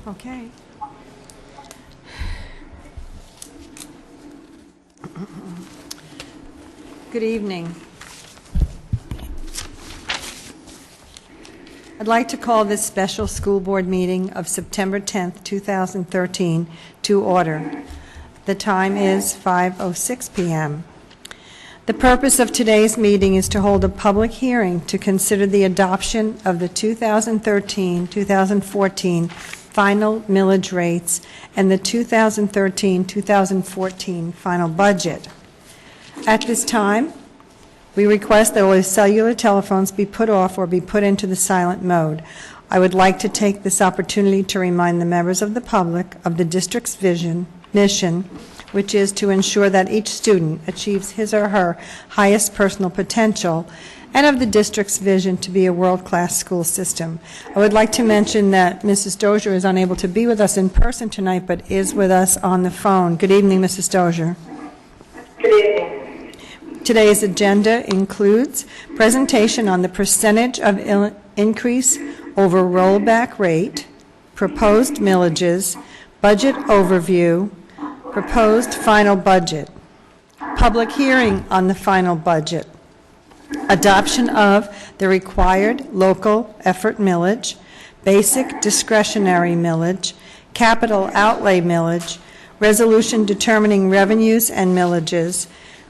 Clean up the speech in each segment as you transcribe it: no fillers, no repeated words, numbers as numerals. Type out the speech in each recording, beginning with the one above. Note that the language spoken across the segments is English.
Okay. Good evening. I'd like to call this special school board meeting of September 10th, 2013 to order. The time is 5:06 p.m. The purpose of today's meeting is to hold a public hearing to consider the adoption of the 2013-2014 final millage rates and the 2013-2014 final budget. At this time, we request that all cellular telephones be put off or be put into the silent mode. I would like to take this opportunity to remind the members of the public of the district's mission, which is to ensure that each student achieves his or her highest personal potential, and of the district's vision to be a world-class school system. I would like to mention that Mrs. Dozier is unable to be with us in person tonight, but is with us on the phone. Good evening, Mrs. Dozier. Good evening. Today's agenda includes presentation on the percentage of increase over rollback rate, proposed millages, budget overview, proposed final budget, public hearing on the final budget, adoption of the required local effort millage, basic discretionary millage, capital outlay millage, resolution determining revenues and millages,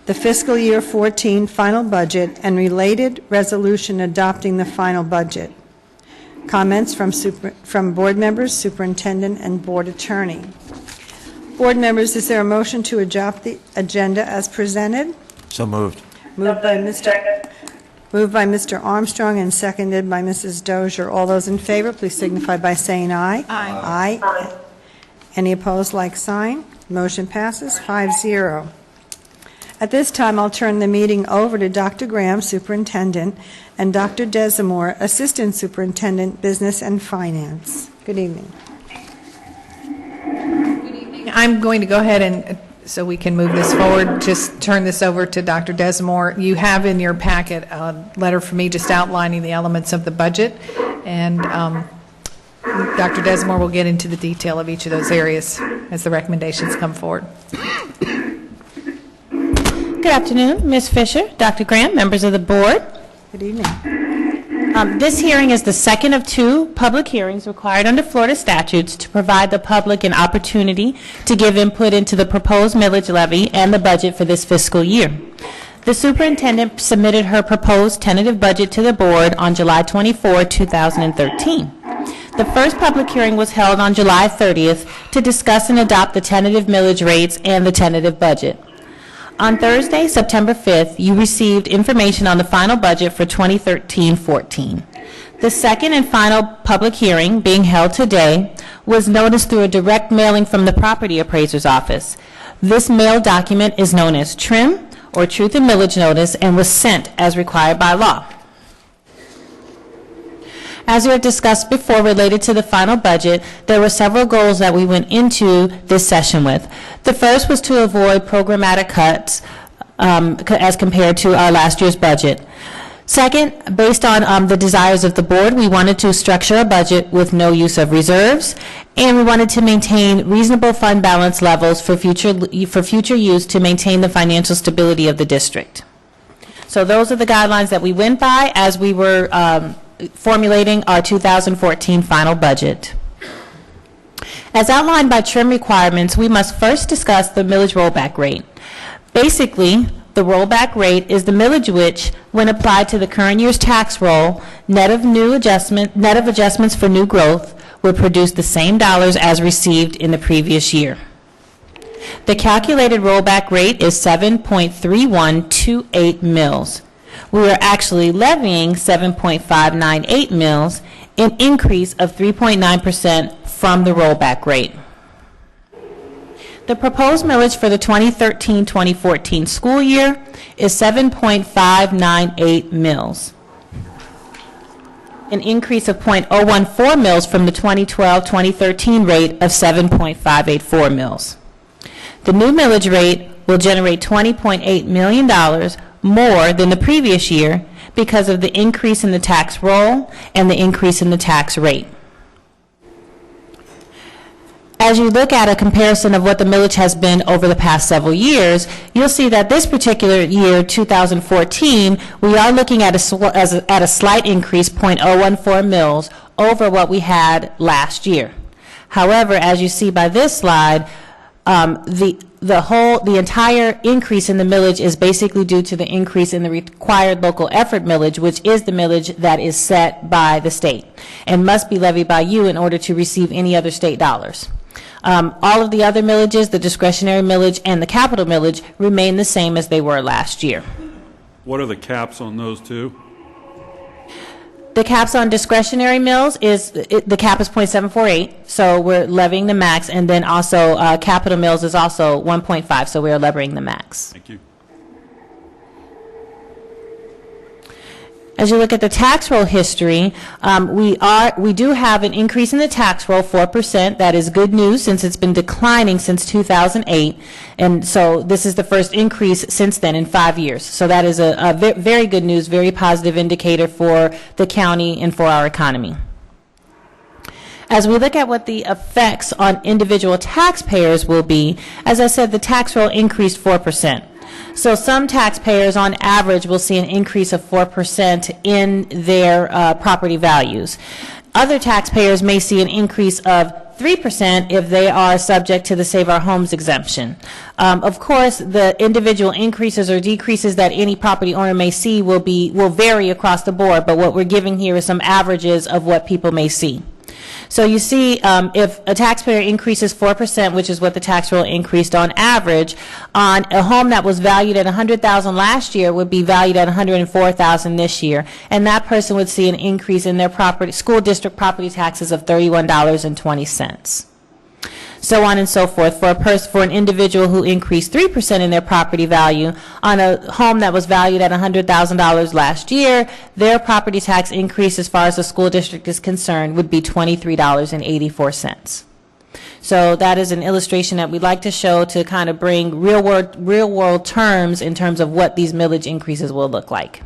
the fiscal year 14 final budget, and related resolution adopting the final budget. Comments from board members, superintendent, and board attorney. Board members, is there a motion to adopt the agenda as presented? So moved. Moved by Mr. Armstrong and seconded by Mrs. Dozier. All those in favor, please signify by saying aye. Aye. Aye. Any opposed, like sign. Motion passes 5-0. At this time, I'll turn the meeting over to Dr. Graham, Superintendent, and Dr. Desimore, Assistant Superintendent, Business and Finance. Good evening. I'm going to go ahead and, so we can move this forward, just turn this over to Dr. Desimore. You have in your packet a letter from me just outlining the elements of the budget, and Dr. Desimore will get into the detail of each of those areas as the recommendations come forward. Good afternoon, Ms. Fisher, Dr. Graham, members of the board. Good evening. This hearing is the second of two public hearings required under Florida statutes to provide the public an opportunity to give input into the proposed millage levy and the budget for this fiscal year. The superintendent submitted her proposed tentative budget to the board on July 24, 2013. The first public hearing was held on July 30th to discuss and adopt the tentative millage rates and the tentative budget. On Thursday, September 5th, you received information on the final budget for 2013-14. The second and final public hearing, being held today, was noticed through a direct mailing from the property appraiser's office. This mailed document is known as TRIM, or Truth in Millage Notice, and was sent as required by law. As we have discussed before related to the final budget, there were several goals that we went into this session with. The first was to avoid programmatic cuts as compared to our last year's budget. Second, based on the desires of the board, we wanted to structure a budget with no use of reserves, and we wanted to maintain reasonable fund balance levels for future use to maintain the financial stability of the district. So those are the guidelines that we went by as we were formulating our 2014 final budget. As outlined by TRIM requirements, we must first discuss the millage rollback rate. Basically, the rollback rate is the millage which, when applied to the current year's tax roll, net of adjustments for new growth, would produce the same dollars as received in the previous year. The calculated rollback rate is 7.3128 mills. We are actually levying 7.598 mills, an increase of 3.9% from the rollback rate. The proposed millage for the 2013-2014 school year is 7.598 mills, an increase of 0.014 mills from the 2012-2013 rate of 7.584 mills. The new millage rate will generate $20.8 million more than the previous year because of the increase in the tax roll and the increase in the tax rate. as you look at a comparison of what the millage has been over the past several years, you'll see that this particular year, 2014, we are looking at a slight increase, .014 mils, over what we had last year. However, as you see by this slide, the entire increase in the millage is basically due to the increase in the required local effort millage, which is the millage that is set by the state and must be levied by you in order to receive any other state dollars. All of the other millages, the discretionary millage and the capital millage, remain the same as they were last year. What are the caps on those two? The caps on discretionary mills the cap is .748, so we're levying the max, and then also capital mills is also 1.5, so we are levying the max. Thank you. As you look at the tax roll history, we do have an increase in the tax roll, 4%. That is good news since it's been declining since 2008. And so this is the first increase since then in 5 years. So that is a very good news, very positive indicator for the county and for our economy. As we look at what the effects on individual taxpayers will be, as I said, the tax roll increased 4%. So some taxpayers, on average, will see an increase of 4% in their property values. Other taxpayers may see an increase of 3% if they are subject to the Save Our Homes exemption. Of course, the individual increases or decreases that any property owner may see will vary across the board, but what we're giving here is some averages of what people may see. So you see, if a taxpayer increases 4%, which is what the tax roll increased on average, on a home that was valued at $100,000 last year would be valued at $104,000 this year, and that person would see an increase in their school district property taxes of $31.20. So on and so forth. For an individual who increased 3% in their property value on a home that was valued at $100,000 last year, their property tax increase as far as the school district is concerned would be $23.84. So that is an illustration that we'd like to show to kind of bring real world terms in terms of what these millage increases will look like.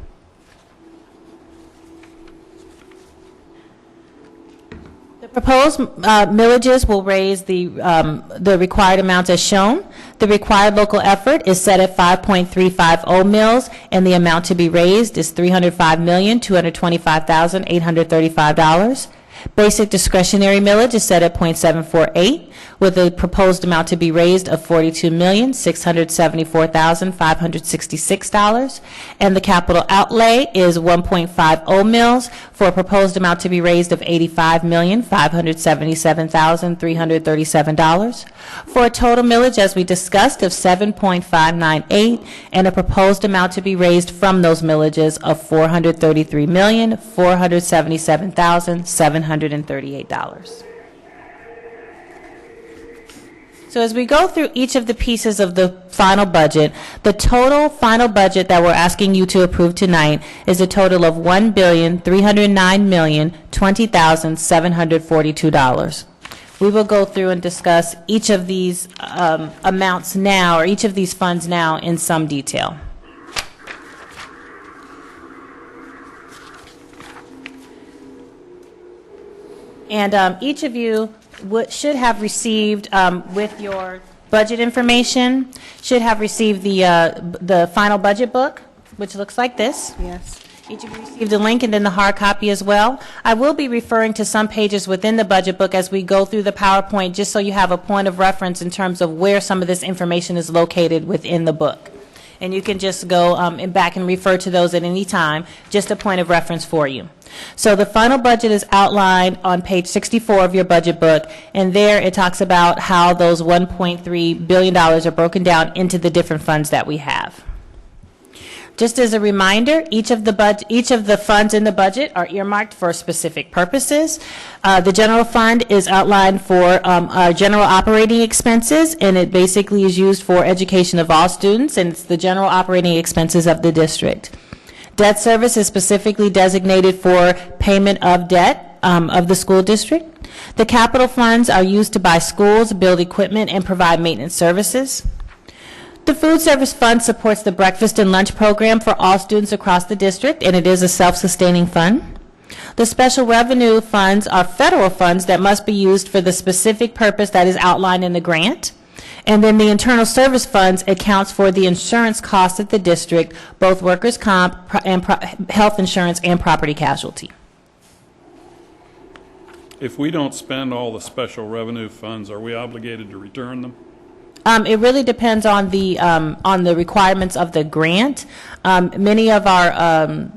Proposed millages will raise the required amounts as shown. The required local effort is set at 5.350 mills, and the amount to be raised is $305,225,835. Basic discretionary millage is set at .748, with a proposed amount to be raised of $42,674,566, and the capital outlay is 1.50 mills for a proposed amount to be raised of $85,577,337, for a total millage, as we discussed, of 7.598, and a proposed amount to be raised from those millages of $433,477,738. So as we go through each of the pieces of the final budget, the total final budget that we're asking you to approve tonight is a total of $1,309,020,742. We will go through and discuss each of these amounts now, or each of these funds now, in some detail. And each of you should have received, with your budget information, should have received the final budget book, which looks like this. Yes. Each of you received a link and then the hard copy as well. I will be referring to some pages within the budget book as we go through the PowerPoint, just so you have a point of reference in terms of where some of this information is located within the book. And you can just go back and refer to those at any time, just a point of reference for you. So the final budget is outlined on page 64 of your budget book, and there it talks about how those $1.3 billion are broken down into the different funds that we have. Just as a reminder, each of the funds in the budget are earmarked for specific purposes. The general fund is outlined for our general operating expenses, and it basically is used for education of all students, and it's the general operating expenses of the district. Debt service is specifically designated for payment of debt of the school district. The capital funds are used to buy schools, build equipment, and provide maintenance services. The food service fund supports the breakfast and lunch program for all students across the district, and it is a self-sustaining fund. The special revenue funds are federal funds that must be used for the specific purpose that is outlined in the grant. And then the internal service funds accounts for the insurance costs of the district, both workers' comp and health insurance and property casualty. If we don't spend all the special revenue funds, are we obligated to return them? It really depends on the requirements of the grant. Many of our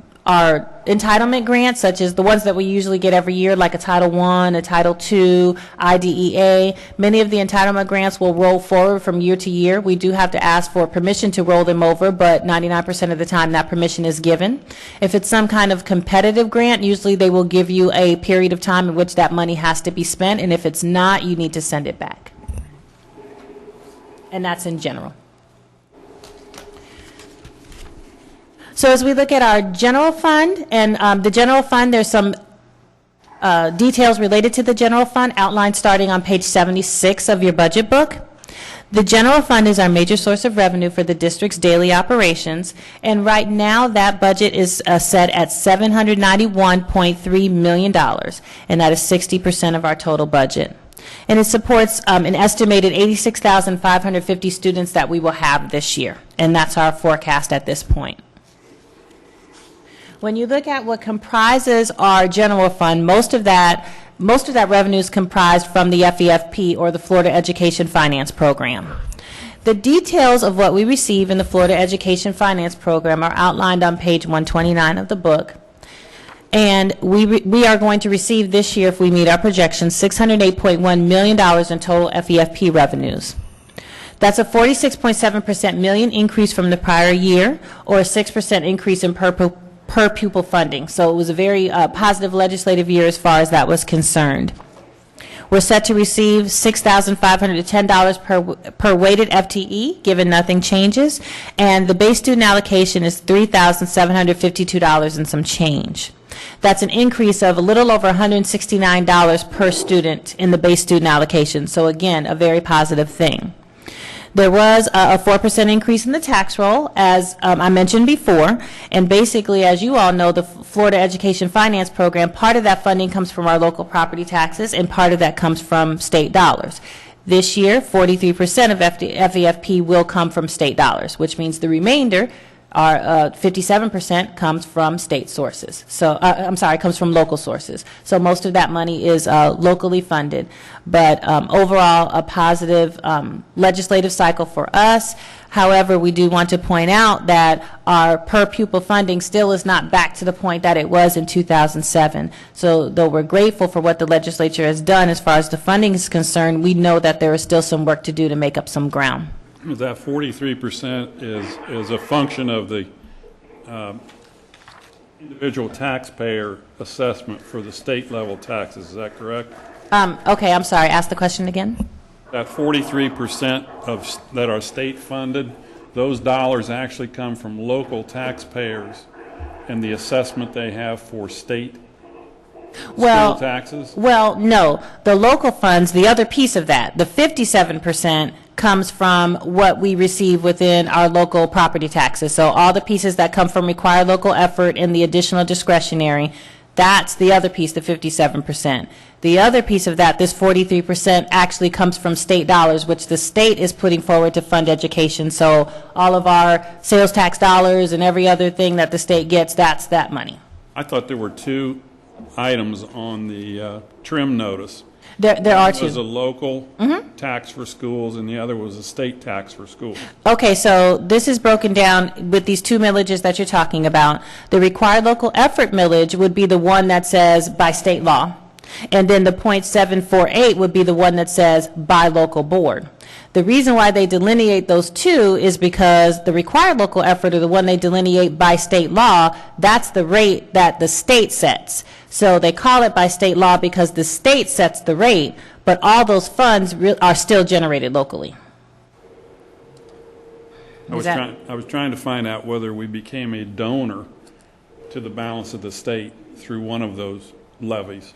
entitlement grants, such as the ones that we usually get every year, like a Title I, a Title II, IDEA, many of the entitlement grants will roll forward from year to year. We do have to ask for permission to roll them over, but 99% of the time that permission is given. If it's some kind of competitive grant, usually they will give you a period of time in which that money has to be spent, and if it's not, you need to send it back. And that's in general. So as we look at our general fund, and the general fund, there's some details related to the general fund outlined starting on page 76 of your budget book. The general fund is our major source of revenue for the district's daily operations, and right now that budget is set at $791.3 million, and that is 60% of our total budget. And it supports an estimated 86,550 students that we will have this year, and that's our forecast at this point. When you look at what comprises our general fund, most of that revenue is comprised from the FEFP, or the Florida Education Finance Program. The details of what we receive in the Florida Education Finance Program are outlined on page 129 of the book. And we are going to receive this year, if we meet our projections, $608.1 million in total FEFP revenues. That's a 46.7% million increase from the prior year, or a 6% increase in per pupil funding. So it was a very positive legislative year as far as that was concerned. We're set to receive $6,510 per weighted FTE, given nothing changes, and the base student allocation is $3,752 and some change. That's an increase of a little over $169 per student in the base student allocation. So again, a very positive thing. There was a 4% increase in the tax roll, as I mentioned before, and basically, as you all know, the Florida Education Finance Program, part of that funding comes from our local property taxes, and part of that comes from state dollars. This year, 43% of FEFP will come from state dollars, which means the remainder, our 57%, comes from state sources. So, comes from local sources. So most of that money is locally funded. But overall, a positive legislative cycle for us. However, we do want to point out that our per pupil funding still is not back to the point that it was in 2007. So though we're grateful for what the legislature has done as far as the funding is concerned, we know that there is still some work to do to make up some ground. That 43% is a function of the individual taxpayer assessment for the state level taxes. Is that correct? Okay, I'm sorry. Ask the question again. That 43% that are state funded, those dollars actually come from local taxpayers and the assessment they have for state school taxes? Well, no. The local funds, the other piece of that, the 57%, comes from what we receive within our local property taxes. So all the pieces that come from required local effort and the additional discretionary, that's the other piece, the 57%. The other piece of that, this 43%, actually comes from state dollars, which the state is putting forward to fund education. So all of our sales tax dollars and every other thing that the state gets, that's that money. I thought there were two items on the trim notice. There are two. One was a local tax for schools, and the other was a state tax for schools. Okay, so this is broken down with these two millages that you're talking about. The required local effort millage would be the one that says by state law, and then the .748 would be the one that says by local board. The reason why they delineate those two is because the required local effort, or the one they delineate by state law, that's the rate that the state sets. So they call it by state law because the state sets the rate, but all those funds are still generated locally. I was trying to find out whether we became a donor to the balance of the state through one of those levies.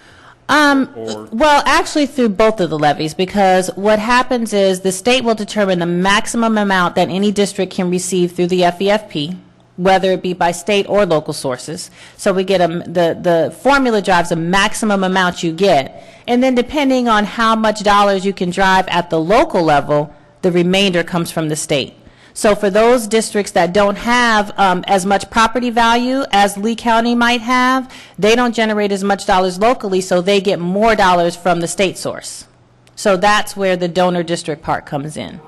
Well, actually through both of the levies, because what happens is the state will determine the maximum amount that any district can receive through the FEFP, whether it be by state or local sources. So we get the formula drives a maximum amount you get. And then depending on how much dollars you can drive at the local level, the remainder comes from the state. So for those districts that don't have as much property value as Lee County might have, they don't generate as much dollars locally, so they get more dollars from the state source. So that's where the donor district part comes in.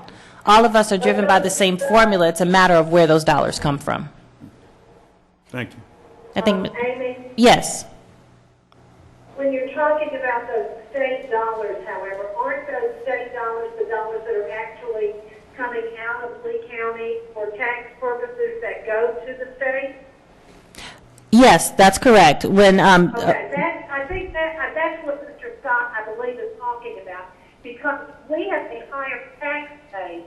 All of us are driven by the same formula. It's a matter of where those dollars come from. Thank you. I think, Amy, yes. when you're talking about those state dollars, however, aren't those state dollars the dollars that are actually coming out of Lee County for tax purposes that go to the state? Yes, that's correct. When Okay, I think that's what Mr. Scott, I believe, is talking about. Because we have a higher tax base,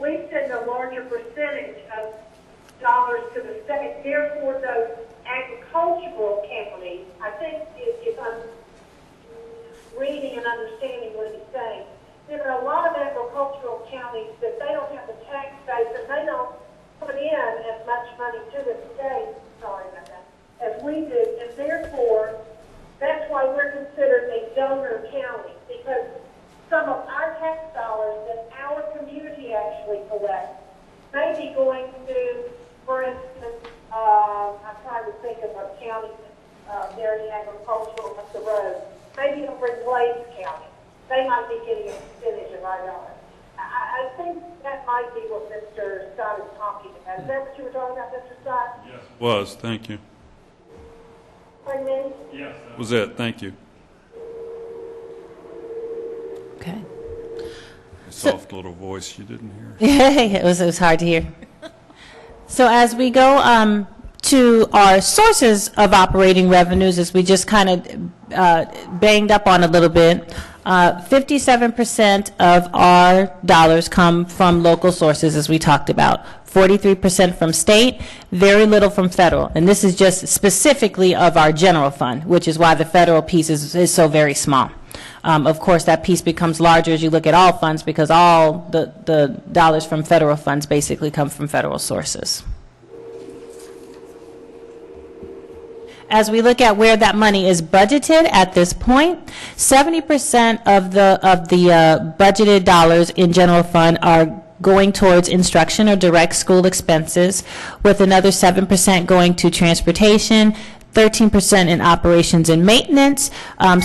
we send a larger percentage of dollars to the state. Therefore, those agricultural counties, I think if I'm reading and understanding what he's saying, there are a lot of agricultural counties that they don't have the tax base and they don't put in as much money to the state, sorry about that, as we do. And therefore, that's why we're considered a donor county, because some of our tax dollars that our community actually collects may be going to, for instance, I'm trying to think of a county very agricultural up the road, maybe over in Glades County. They might be getting a percentage of our dollars. I think that might be what Mr. Scott is talking about. Is that what you were talking about, Mr. Scott? Yes. Was, thank you. Pardon me? Yes. That was it, thank you. okay. A soft little voice you didn't hear. it was hard to hear. So as we go to our sources of operating revenues, as we just kind of banged up on a little bit, 57% of our dollars come from local sources, as we talked about. 43% from state, very little from federal. And this is just specifically of our general fund, which is why the federal piece is so very small. Of course, that piece becomes larger as you look at all funds, because all the dollars from federal funds basically come from federal sources. As we look at where that money is budgeted at this point, 70% of the budgeted dollars in general fund are going towards instruction or direct school expenses, with another 7% going to transportation, 13% in operations and maintenance,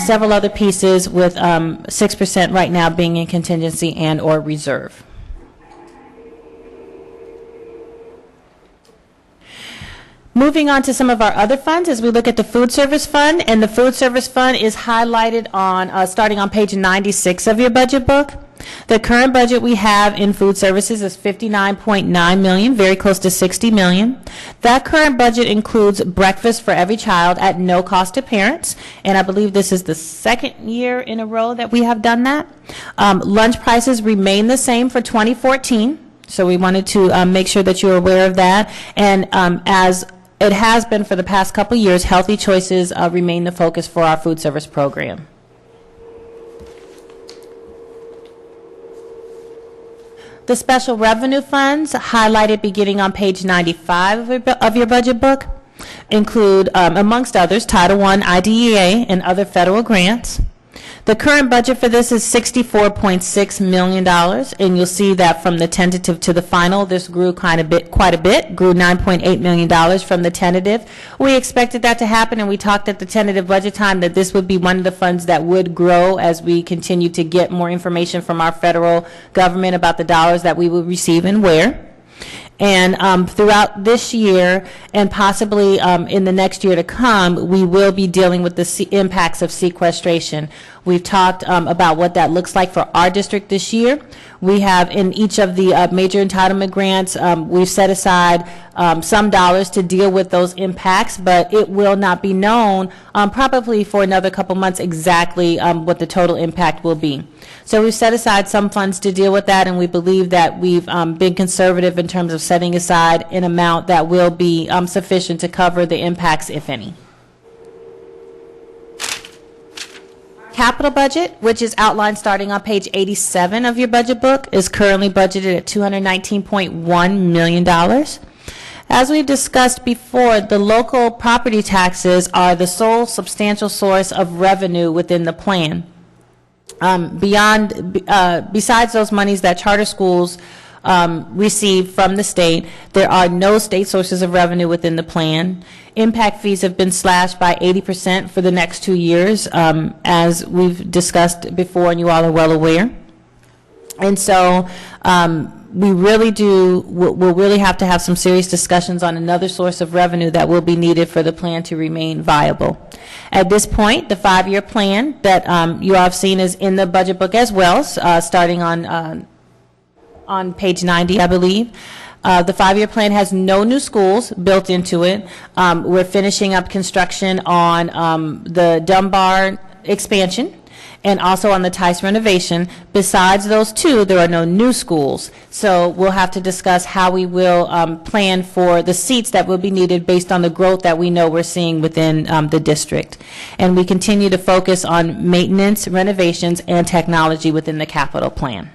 several other pieces, with 6% right now being in contingency and or reserve. Moving on to some of our other funds, as we look at the food service fund, and the food service fund is highlighted on starting on page 96 of your budget book. The current budget we have in food services is $59.9 million, very close to $60 million. That current budget includes breakfast for every child at no cost to parents, and I believe this is the second year in a row that we have done that. Lunch prices remain the same for 2014, so we wanted to make sure that you're aware of that. And as it has been for the past couple of years, healthy choices remain the focus for our food service program. The special revenue funds, highlighted beginning on page 95 of your budget book, include, amongst others, Title I, IDEA, and other federal grants. The current budget for this is $64.6 million, and you'll see that from the tentative to the final, this grew quite a bit, grew $9.8 million from the tentative. We expected that to happen, and we talked at the tentative budget time that this would be one of the funds that would grow as we continue to get more information from our federal government about the dollars that we will receive and where. And throughout this year, and possibly in the next year to come, we will be dealing with the impacts of sequestration. We've talked about what that looks like for our district this year. We have, in each of the major entitlement grants, we've set aside some dollars to deal with those impacts, but it will not be known probably for another couple months exactly what the total impact will be. So we've set aside some funds to deal with that, and we believe that we've been conservative in terms of setting aside an amount that will be sufficient to cover the impacts, if any. Capital budget, which is outlined starting on page 87 of your budget book, is currently budgeted at $219.1 million. As we've discussed before, the local property taxes are the sole substantial source of revenue within the plan. Besides those monies that charter schools receive from the state, there are no state sources of revenue within the plan. Impact fees have been slashed by 80% for the next 2 years, as we've discussed before and you all are well aware. And so we'll really have to have some serious discussions on another source of revenue that will be needed for the plan to remain viable. At this point, the 5-year plan that you all have seen is in the budget book as well, starting on page 90, I believe. The 5-year plan has no new schools built into it. We're finishing up construction on the Dunbar expansion and also on the Tice renovation. Besides those two, there are no new schools. So we'll have to discuss how we will plan for the seats that will be needed based on the growth that we know we're seeing within the district. And we continue to focus on maintenance, renovations, and technology within the capital plan.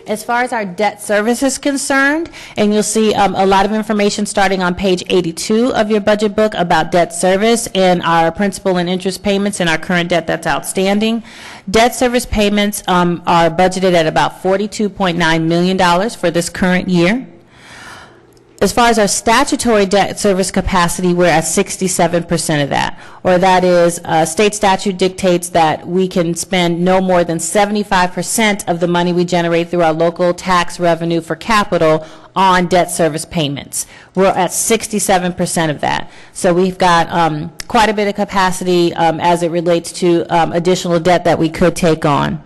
As far as our debt service is concerned, and you'll see a lot of information starting on page 82 of your budget book about debt service and our principal and interest payments and our current debt that's outstanding. Debt service payments are budgeted at about $42.9 million for this current year. As far as our statutory debt service capacity, we're at 67% of that, or that is, state statute dictates that we can spend no more than 75% of the money we generate through our local tax revenue for capital on debt service payments. We're at 67% of that. So we've got quite a bit of capacity as it relates to additional debt that we could take on.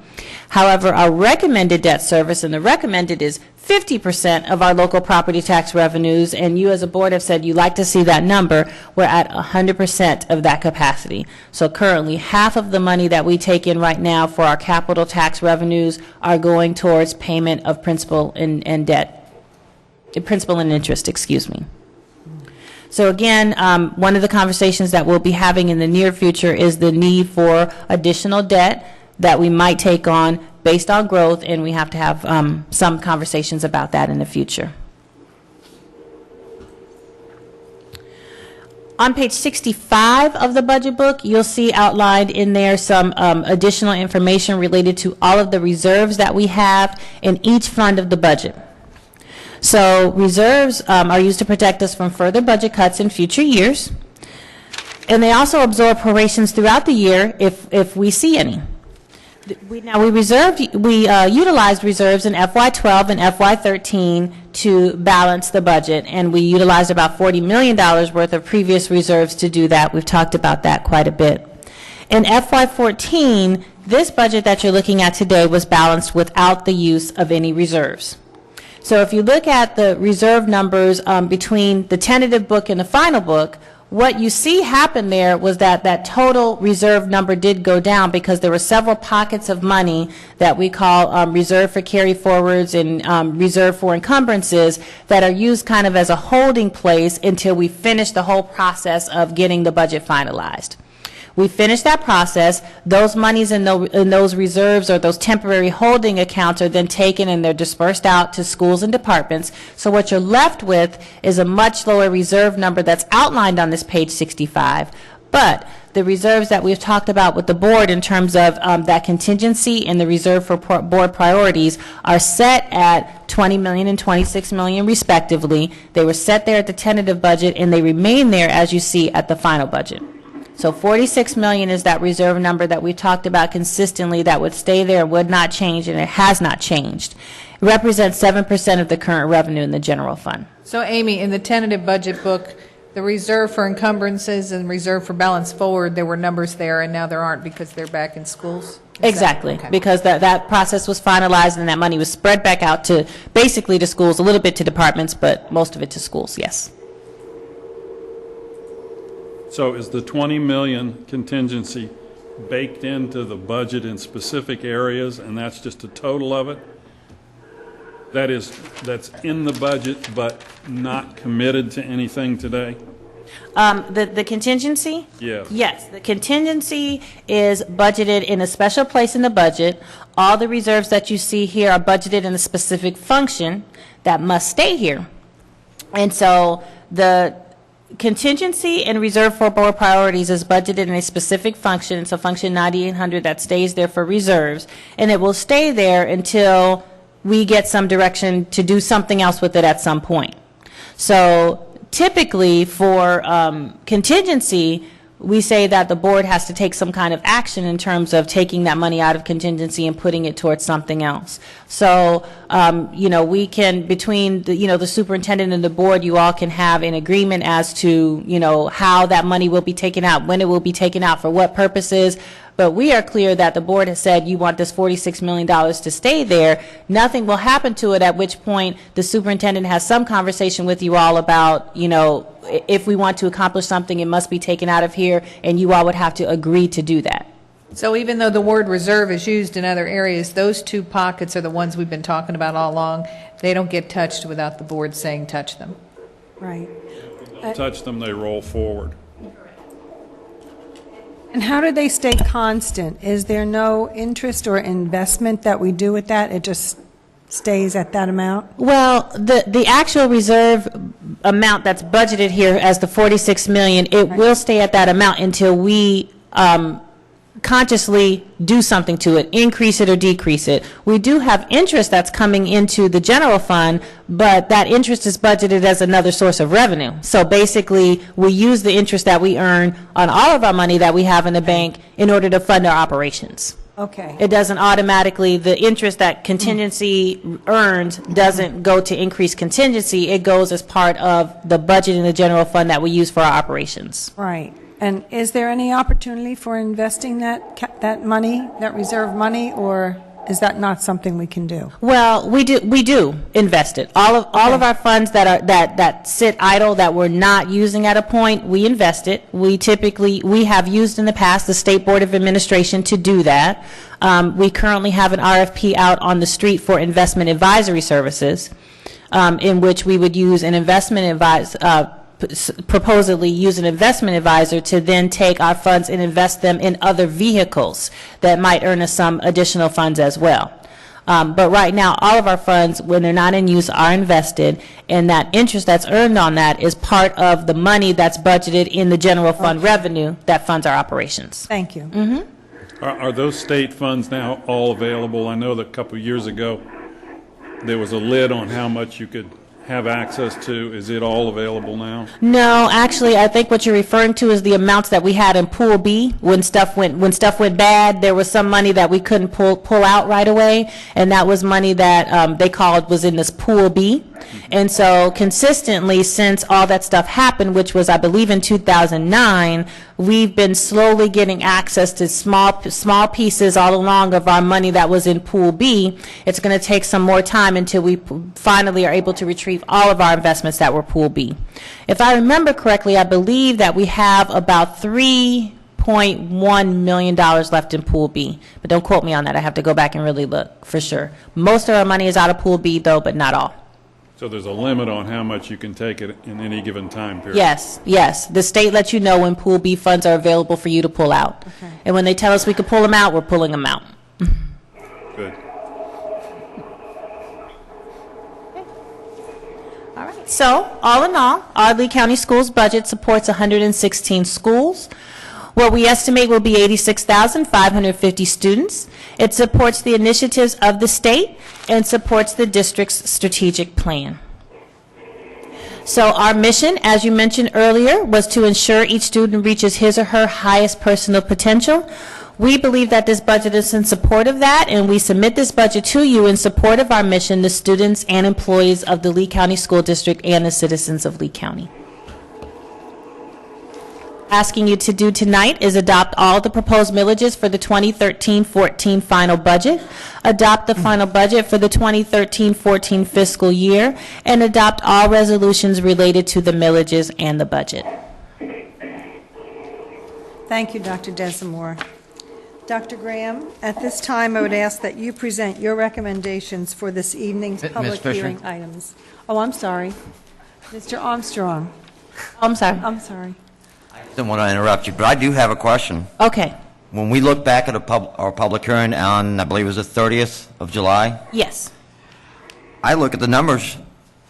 However, our recommended debt service, and the recommended is 50% of our local property tax revenues, and you as a board have said you like to see that number, we're at 100% of that capacity. So currently, half of the money that we take in right now for our capital tax revenues are going towards payment of principal and debt, principal and interest, excuse me. So again, one of the conversations that we'll be having in the near future is the need for additional debt that we might take on based on growth, and we have to have some conversations about that in the future. On page 65 of the budget book, you'll see outlined in there some additional information related to all of the reserves that we have in each fund of the budget. So reserves are used to protect us from further budget cuts in future years, and they also absorb prorations throughout the year if we see any. We utilized reserves in FY12 and FY13 to balance the budget, and we utilized about $40 million worth of previous reserves to do that. We've talked about that quite a bit. In FY14, this budget that you're looking at today was balanced without the use of any reserves. So if you look at the reserve numbers between the tentative book and the final book, what you see happen there was that total reserve number did go down because there were several pockets of money that we call reserve for carry forwards and reserve for encumbrances that are used kind of as a holding place until we finish the whole process of getting the budget finalized. We finished that process. Those monies in those reserves or those temporary holding accounts are then taken and they're dispersed out to schools and departments. So what you're left with is a much lower reserve number that's outlined on this page 65. But the reserves that we've talked about with the board in terms of that contingency and the reserve for board priorities are set at $20 million and $26 million respectively. They were set there at the tentative budget and they remain there as you see at the final budget. So $46 million is that reserve number that we talked about consistently that would stay there and would not change, and it has not changed. It represents 7% of the current revenue in the general fund. So Amy, in the tentative budget book, the reserve for encumbrances and reserve for balance forward, there were numbers there, and now there aren't because they're back in schools? Exactly, okay. Because that process was finalized and that money was spread back out to basically to schools, a little bit to departments, but most of it to schools, yes. So is the 20 million contingency baked into the budget in specific areas, and that's just a total of it? That's in the budget but not committed to anything today? The contingency? Yes. Yes, the contingency is budgeted in a special place in the budget. All the reserves that you see here are budgeted in a specific function that must stay here. And so the contingency and reserve for board priorities is budgeted in a specific function. So function 9800 that stays there for reserves, and it will stay there until we get some direction to do something else with it at some point. So typically for contingency, we say that the board has to take some kind of action in terms of taking that money out of contingency and putting it towards something else. So, we can, between the superintendent and the board, you all can have an agreement as to, how that money will be taken out, when it will be taken out, for what purposes. But we are clear that the board has said you want this $46 million to stay there. Nothing will happen to it, at which point the superintendent has some conversation with you all about, if we want to accomplish something, it must be taken out of here, and you all would have to agree to do that. So even though the word reserve is used in other areas, those two pockets are the ones we've been talking about all along. They don't get touched without the board saying touch them. Right. Touch them, they roll forward. And how do they stay constant? Is there no interest or investment that we do with that? It just stays at that amount? Well, the actual reserve amount that's budgeted here as the $46 million, it will stay at that amount until we consciously do something to it, increase it or decrease it. We do have interest that's coming into the general fund, but that interest is budgeted as another source of revenue. So basically, we use the interest that we earn on all of our money that we have in the bank in order to fund our operations. Okay. It doesn't automatically, the interest that contingency earns doesn't go to increase contingency. It goes as part of the budget in the general fund that we use for our operations. Right. And is there any opportunity for investing that money, that reserve money, or is that not something we can do? Well, we do invest it. All of our funds that sit idle, that we're not using at a point, we invest it. We have used in the past the State Board of Administration to do that. We currently have an RFP out on the street for investment advisory services, in which we would use an investment advisor, proposedly use an investment advisor to then take our funds and invest them in other vehicles that might earn us some additional funds as well. But right now, all of our funds, when they're not in use, are invested, and that interest that's earned on that is part of the money that's budgeted in the general fund revenue that funds our operations. Thank you. Mm-hmm. Are those state funds now all available? I know that a couple of years ago, there was a lid on how much you could have access to. Is it all available now? No, actually, I think what you're referring to is the amounts that we had in Pool B. When stuff went bad, there was some money that we couldn't pull out right away, and that was money that they called was in this Pool B. And so consistently, since all that stuff happened, which was, I believe, in 2009, we've been slowly getting access to small pieces all along of our money that was in Pool B. It's going to take some more time until we finally are able to retrieve all of our investments that were Pool B. If I remember correctly, I believe that we have about $3.1 million left in Pool B, but don't quote me on that. I have to go back and really look for sure. Most of our money is out of Pool B, though, but not all. So there's a limit on how much you can take it in any given time period? Yes. The state lets you know when Pool B funds are available for you to pull out. Okay. And when they tell us we can pull them out, we're pulling them out. Good. All right. So, all in all, our Lee County Schools budget supports 116 schools. What we estimate will be 86,550 students. It supports the initiatives of the state and supports the district's strategic plan. So our mission, as you mentioned earlier, was to ensure each student reaches his or her highest personal potential. We believe that this budget is in support of that, and we submit this budget to you in support of our mission, the students and employees of the Lee County School District and the citizens of Lee County. Asking you to do tonight is adopt all the proposed millages for the 2013-14 final budget, adopt the final budget for the 2013-14 fiscal year, and adopt all resolutions related to the millages and the budget. Thank you, Dr. Desamore. Dr. Graham, at this time, I would ask that you present your recommendations for this evening's Ms. public Fisher? hearing items. Oh, I'm sorry. Mr. Armstrong. I'm sorry. I'm sorry. Didn't want to interrupt you, but I do have a question. Okay. When we look back at our public hearing on, I believe it was the 30th of July, Yes. I look at the numbers,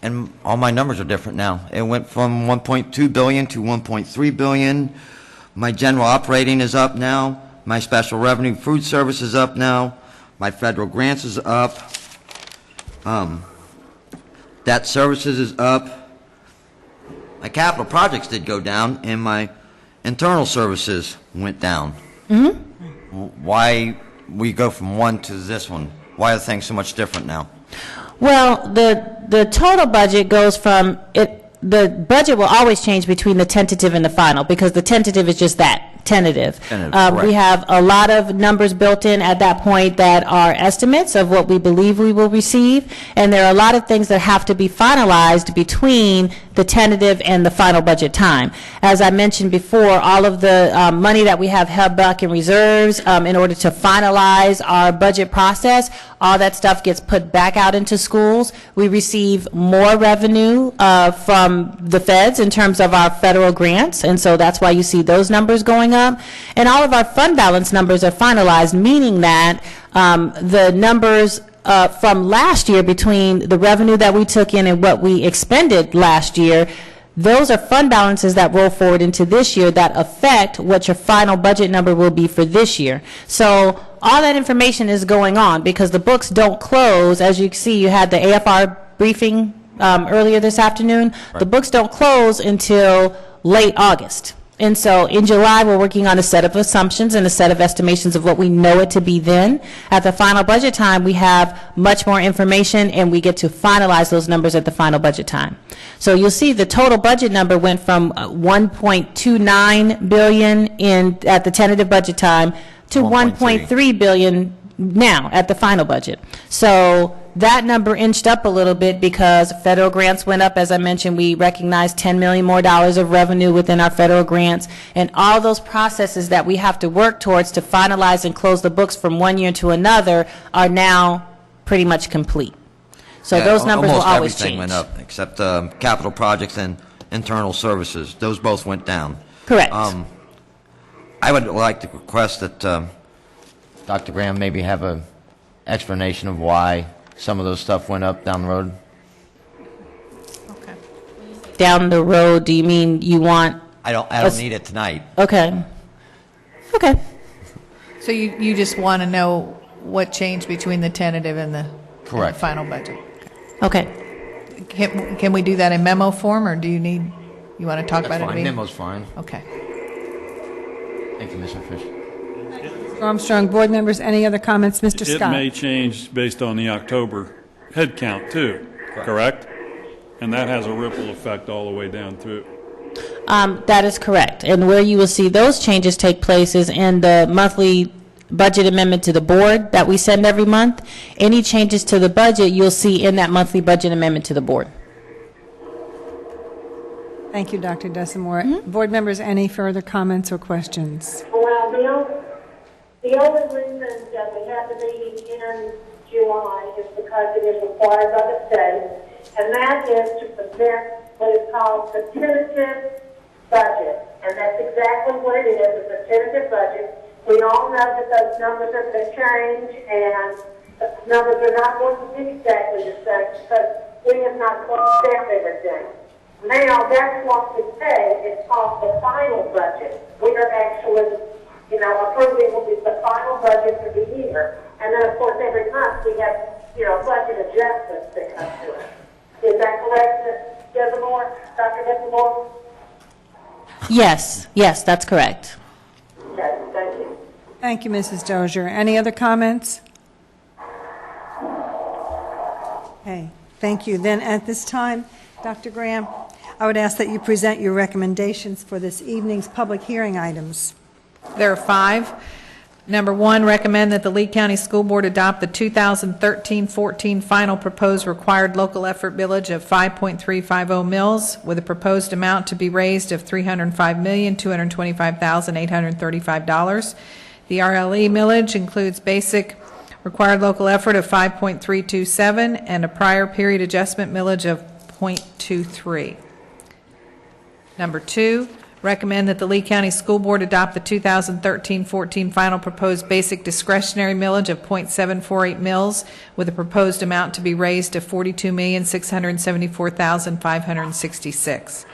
and all my numbers are different now. It went from 1.2 billion to 1.3 billion. My general operating is up now. My special revenue food service is up now. My federal grants is up. Debt services is up. My capital projects did go down, and my internal services went down. Why we go from one to this one? Why are things so much different now? Well, the total budget goes from it. The budget will always change between the tentative and the final because the tentative is just that. Tentative. Correct. We have a lot of numbers built in at that point that are estimates of what we believe we will receive, and there are a lot of things that have to be finalized between the tentative and the final budget time. As I mentioned before, all of the money that we have held back in reserves in order to finalize our budget process, all that stuff gets put back out into schools. We receive more revenue from the feds in terms of our federal grants, and so that's why you see those numbers going up. And all of our fund balance numbers are finalized, meaning that the numbers from last year between the revenue that we took in and what we expended last year, those are fund balances that roll forward into this year that affect what your final budget number will be for this year. So all that information is going on because the books don't close. As you can see, you had the AFR briefing earlier this afternoon. Right. The books don't close until late August. And so in July, we're working on a set of assumptions and a set of estimations of what we know it to be then. At the final budget time, we have much more information, and we get to finalize those numbers at the final budget time. So you'll see the total budget number went from 1.29 billion at the tentative budget time to 1.3 billion now at the final budget. So that number inched up a little bit because federal grants went up. As I mentioned, we recognized $10 million more of revenue within our federal grants, and all those processes that we have to work towards to finalize and close the books from one year to another are now pretty much complete. So Yeah, those numbers will always almost everything change. went up except capital projects and internal services. Those both went down. Correct. I would like to request that Dr. Graham maybe have an explanation of why some of those stuff went up down the road. Okay. Down the road, do you mean you want? I don't need it tonight. Okay. Okay. So you just want to know what changed between the tentative and the Correct. final budget? Okay. Can we do that in memo form, or do you want to talk That's about it? fine. Memo's fine. Okay. Thank you, Mr. Fisher. Armstrong, board members, any other comments? Mr. It Scott? may change based on the October head count too, correct? And that has a ripple effect all the way down through. That is correct. And where you will see those changes take place is in the monthly budget amendment to the board that we send every month. Any changes to the budget you'll see in that monthly budget amendment to the board. Thank you, Dr. Desamore. Board members, any further comments or questions? Well, the only reason that we have the meeting in July is because it is required by the state, and that is to present what is called the tentative budget. And that's exactly what it is, it's a tentative budget. We all know that those numbers are going to change, and the numbers are not going to be exactly the same because we have not closed out everything. Now, that's what we say is called the final budget. We are actually approving will be the final budget for the year. And then, of course, every month we have, budget adjustments that come to it. Is that correct, Ms. Desamore, Dr. Desamore? Yes, that's correct. Okay, thank you. Thank you, Mrs. Dozier. Any other comments? Okay, thank you. Then at this time, Dr. Graham, I would ask that you present your recommendations for this evening's public hearing items. There are 5. Number 1, recommend that the Lee County School Board adopt the 2013-14 final proposed required local effort millage of 5.350 mils with a proposed amount to be raised of $305,225,835. The RLE millage includes basic required local effort of 5.327 and a prior period adjustment millage of 0.23. Number 2, recommend that the Lee County School Board adopt the 2013-14 final proposed basic discretionary millage of .748 mils with a proposed amount to be raised to $42,674,566.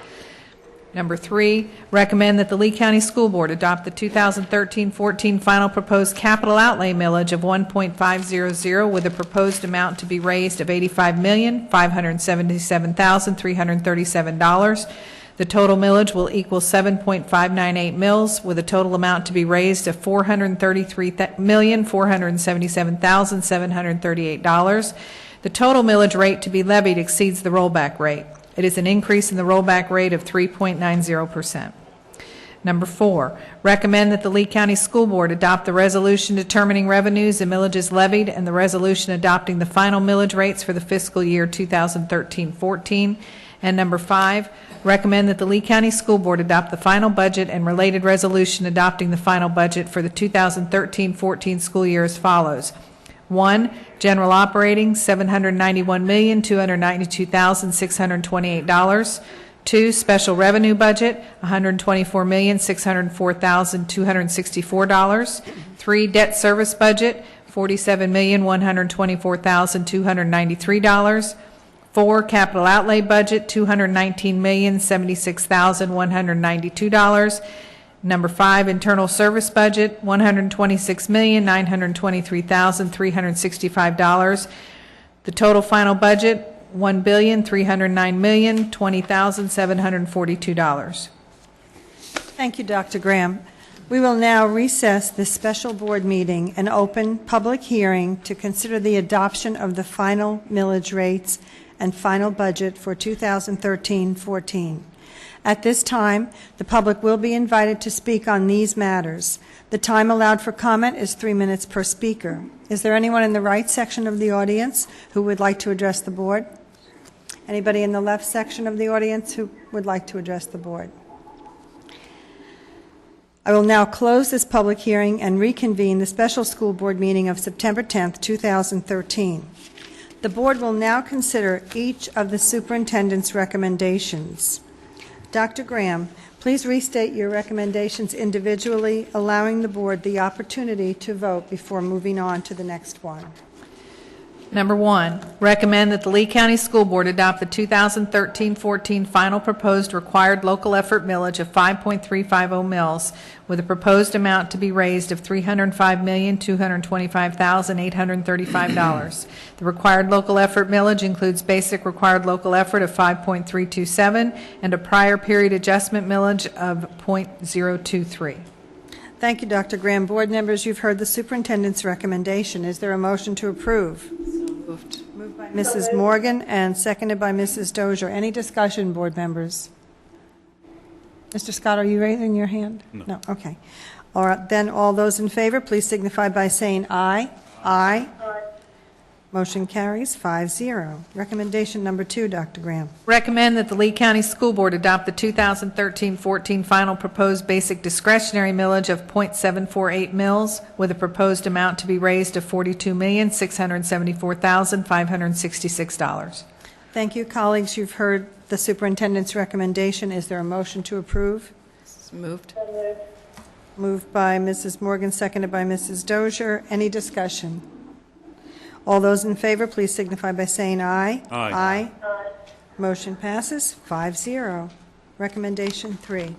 Number 3, recommend that the Lee County School Board adopt the 2013-14 final proposed capital outlay millage of 1.500 with a proposed amount to be raised of $85,577,337. The total millage will equal 7.598 mils with a total amount to be raised of $433,477,738. The total millage rate to be levied exceeds the rollback rate. It is an increase in the rollback rate of 3.90%. Number 4, recommend that the Lee County School Board adopt the resolution determining revenues and millages levied and the resolution adopting the final millage rates for the fiscal year 2013-14. And number 5, recommend that the Lee County School Board adopt the final budget and related resolution adopting the final budget for the 2013-14 school year as follows. 1, general operating, $791,292,628. 2, special revenue budget, $124,604,264. 3, debt service budget, $47,124,293. 4, capital outlay budget, $219,076,192. Number 5, internal service budget, $126,923,365. The total final budget, $1,309,020,742. Thank you, Dr. Graham. We will now recess this special board meeting and open public hearing to consider the adoption of the final millage rates and final budget for 2013-14. At this time, the public will be invited to speak on these matters. The time allowed for comment is 3 minutes per speaker. Is there anyone in the right section of the audience who would like to address the board? Anybody in the left section of the audience who would like to address the board? I will now close this public hearing and reconvene the special school board meeting of September 10th, 2013. The board will now consider each of the superintendent's recommendations. Dr. Graham, please restate your recommendations individually, allowing the board the opportunity to vote before moving on to the next one. Number 1, recommend that the Lee County School Board adopt the 2013-14 final proposed required local effort millage of 5.350 mils with a proposed amount to be raised of $305,225,835. The required local effort millage includes basic required local effort of 5.327 and a prior period adjustment millage of .023. Thank you, Dr. Graham. Board members, you've heard the superintendent's recommendation. Is there a motion to approve? Moved by Mrs. Morgan and seconded by Mrs. Dozier. Any discussion, board members? Mr. Scott, are you raising your hand? No. Okay. All right, then all those in favor, please signify by saying aye. Aye. Motion carries 5-0. Recommendation number 2, Dr. Graham. Recommend that the Lee County School Board adopt the 2013-14 final proposed basic discretionary millage of .748 mils with a proposed amount to be raised of $42,674,566. Thank you, colleagues. You've heard the superintendent's recommendation. Is there a motion to approve? Moved. Moved by Mrs. Morgan, seconded by Mrs. Dozier. Any discussion? All those in favor, please signify by saying aye. Aye. Motion passes 5-0. Recommendation 3.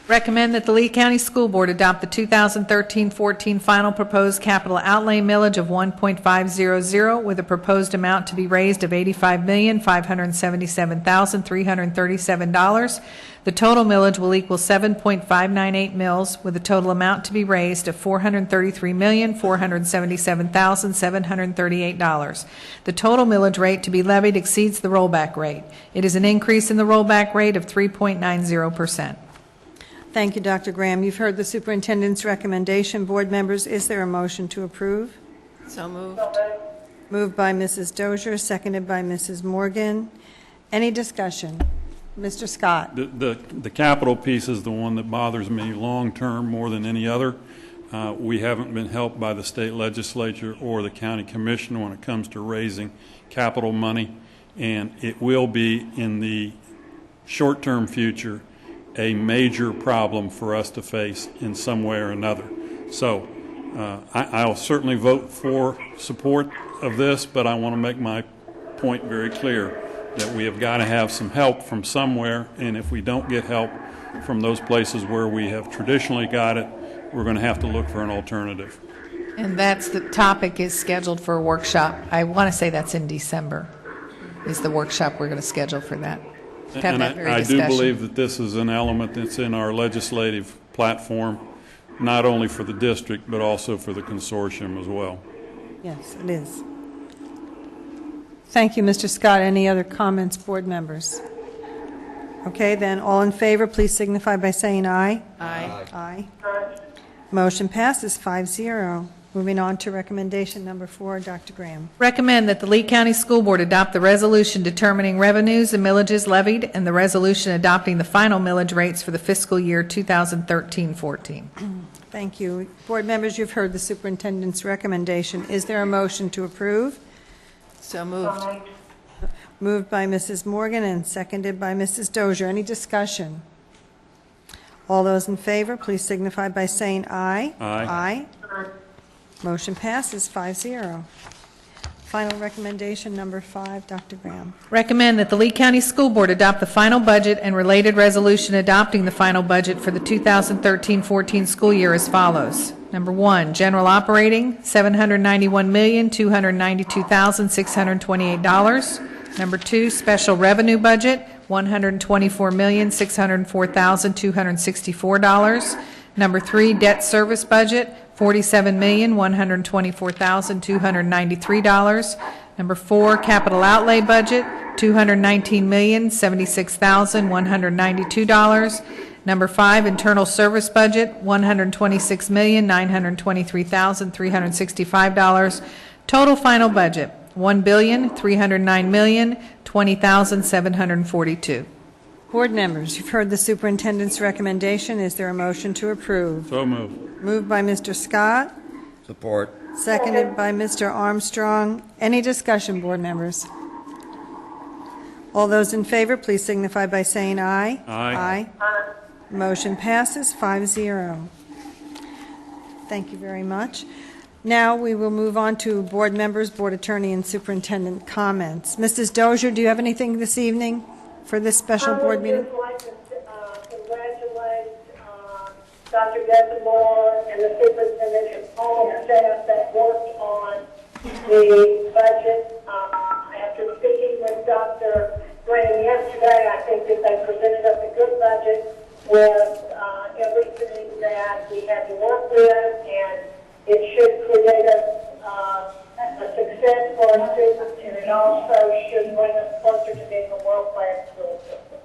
Recommend that the Lee County School Board adopt the 2013-14 final proposed capital outlay millage of 1.500 with a proposed amount to be raised of $85,577,337. The total millage will equal 7.598 mils with a total amount to be raised of $433,477,738. The total millage rate to be levied exceeds the rollback rate. It is an increase in the rollback rate of 3.90%. Thank you, Dr. Graham. You've heard the superintendent's recommendation. Board members, is there a motion to approve? So moved. Moved by Mrs. Dozier, seconded by Mrs. Morgan. Any discussion? Mr. Scott. The capital piece is the one that bothers me long-term more than any other. We haven't been helped by the state legislature or the county commission when it comes to raising capital money, and it will be in the short-term future a major problem for us to face in some way or another. So I'll certainly vote for support of this, but I want to make my point very clear that we have got to have some help from somewhere, and if we don't get help from those places where we have traditionally got it, we're going to have to look for an alternative. And that's, the topic is scheduled for a workshop. I want to say that's in December, is the workshop we're going to schedule for that. Have And that very I do discussion. believe that this is an element that's in our legislative platform, not only for the district, but also for the consortium as well. Yes, it is. Thank you, Mr. Scott. Any other comments, board members? Okay, then, all in favor, please signify by saying aye. Aye. Aye. Motion passes 5-0. Moving on to recommendation number 4, Dr. Graham. Recommend that the Lee County School Board adopt the resolution determining revenues and millages levied and the resolution adopting the final millage rates for the fiscal year 2013-14. Thank you. Board members, you've heard the superintendent's recommendation. Is there a motion to approve? So moved. Moved by Mrs. Morgan and seconded by Mrs. Dozier. Any discussion? All those in favor, please signify by saying aye. Aye. Aye. Motion passes 5-0. Final recommendation number 5, Dr. Graham. Recommend that the Lee County School Board adopt the final budget and related resolution adopting the final budget for the 2013-14 school year as follows. Number 1, general operating, $791,292,628. Number 2, special revenue budget, $124,604,264. Number 3, debt service budget, $47,124,293. Number 4, capital outlay budget, $219,076,192. Number 5, internal service budget, $126,923,365. Total final budget, $1,309,020,742. Board members, you've heard the superintendent's recommendation. Is there a motion to approve? So moved. Moved by Mr. Scott, Support. seconded by Mr. Armstrong. Any discussion, board members? All those in favor, please signify by saying aye. Aye. Aye. Motion passes 5-0. Thank you very much. Now we will move on to board members, board attorney, and superintendent comments. Mrs. Dozier, do you have anything this evening for this special board meeting? I would just like to congratulate Dr. Desamore and the superintendent and all of the staff that worked on the budget. After speaking with Dr. Graham yesterday, I think that they presented us a good budget with everything that we had to work with, and it should create a success for our students, and it also should bring us closer to being a world-class school system.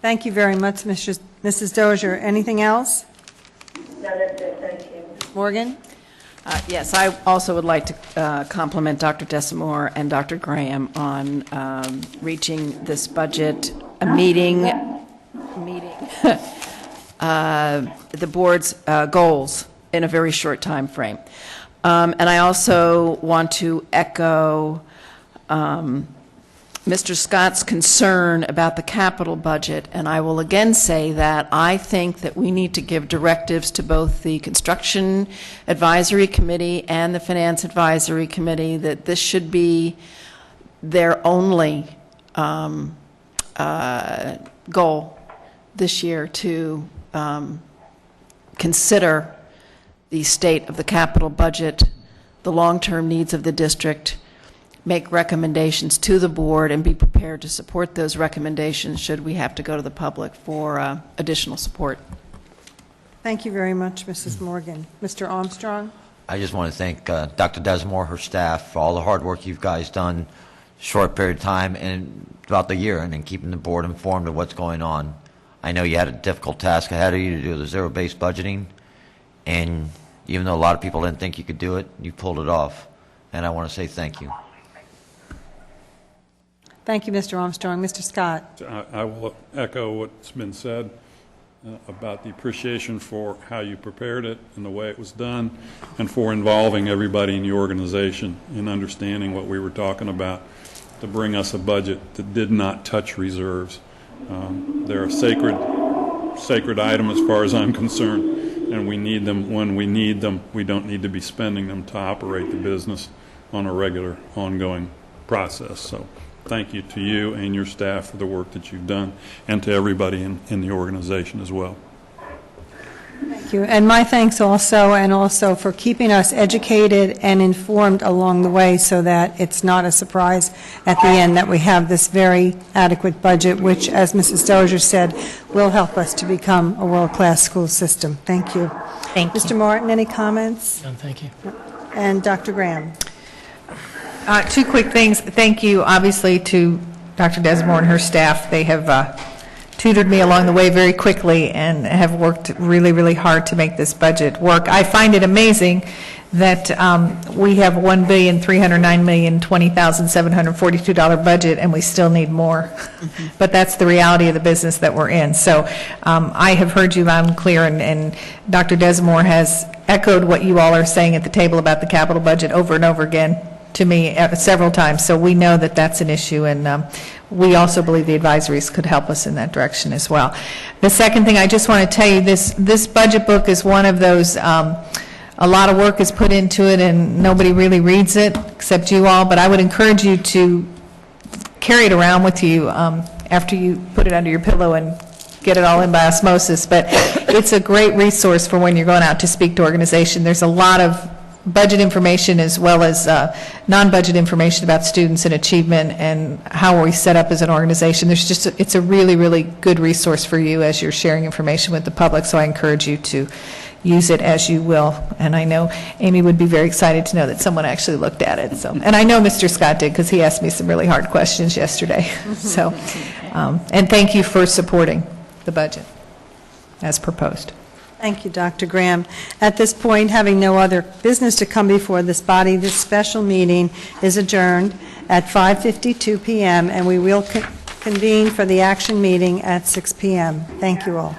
Thank you very much, Mrs. Dozier. Anything else? No, that's it. Thank you. Morgan? Yes, I also would like to compliment Dr. Desamore and Dr. Graham on reaching this budget meeting the board's goals in a very short time frame. And I also want to echo Mr. Scott's concern about the capital budget, and I will again say that I think that we need to give directives to both the Construction Advisory Committee and the Finance Advisory Committee that this should be their only goal this year, to consider the state of the capital budget, the long-term needs of the district, make recommendations to the board, and be prepared to support those recommendations should we have to go to the public for additional support. Thank you very much, Mrs. Morgan. Mr. Armstrong? I just want to thank Dr. Desamore, her staff, for all the hard work you've guys done, short period of time and throughout the year, and in keeping the board informed of what's going on. I know you had a difficult task ahead of you to do the zero-based budgeting, and even though a lot of people didn't think you could do it, you pulled it off, and I want to say thank you. Thank you, Mr. Armstrong. Mr. Scott? I will echo what's been said about the appreciation for how you prepared it and the way it was done, and for involving everybody in the organization in understanding what we were talking about to bring us a budget that did not touch reserves. They're a sacred item as far as I'm concerned, and we need them when we need them. We don't need to be spending them to operate the business on a regular, ongoing process. So thank you to you and your staff for the work that you've done, and to everybody in the organization as well. Thank you. And my thanks also, and also for keeping us educated and informed along the way so that it's not a surprise at the end that we have this very adequate budget, which, as Mrs. Dozier said, will help us to become a world-class school system. Thank you. Thank you. Mr. Martin, any comments? No, thank you. And Dr. Graham? Two quick things. Thank you, obviously, to Dr. Desmore and her staff. They have tutored me along the way very quickly and have worked really, really hard to make this budget work. I find it amazing that we have $1,309,020,742 budget and we still need more. But that's the reality of the business that we're in. So I have heard you loud and clear, and Dr. Desmore has echoed what you all are saying at the table about the capital budget over and over again to me several times. So we know that that's an issue, and we also believe the advisories could help us in that direction as well. The second thing, I just want to tell you, this budget book is one of those, a lot of work is put into it and nobody really reads it except you all, but I would encourage you to carry it around with you after you put it under your pillow and get it all in by osmosis. But it's a great resource for when you're going out to speak to organization. There's a lot of budget information as well as non-budget information about students and achievement and how we set up as an organization. It's a really, really good resource for you as you're sharing information with the public, so I encourage you to use it as you will. And I know Amy would be very excited to know that someone actually looked at it. So, and I know Mr. Scott did, because he asked me some really hard questions yesterday. So, and thank you for supporting the budget as proposed. Thank you, Dr. Graham. At this point, having no other business to come before this body, this special meeting is adjourned at 5:52 p.m., and we will convene for the action meeting at 6 p.m. Thank you all.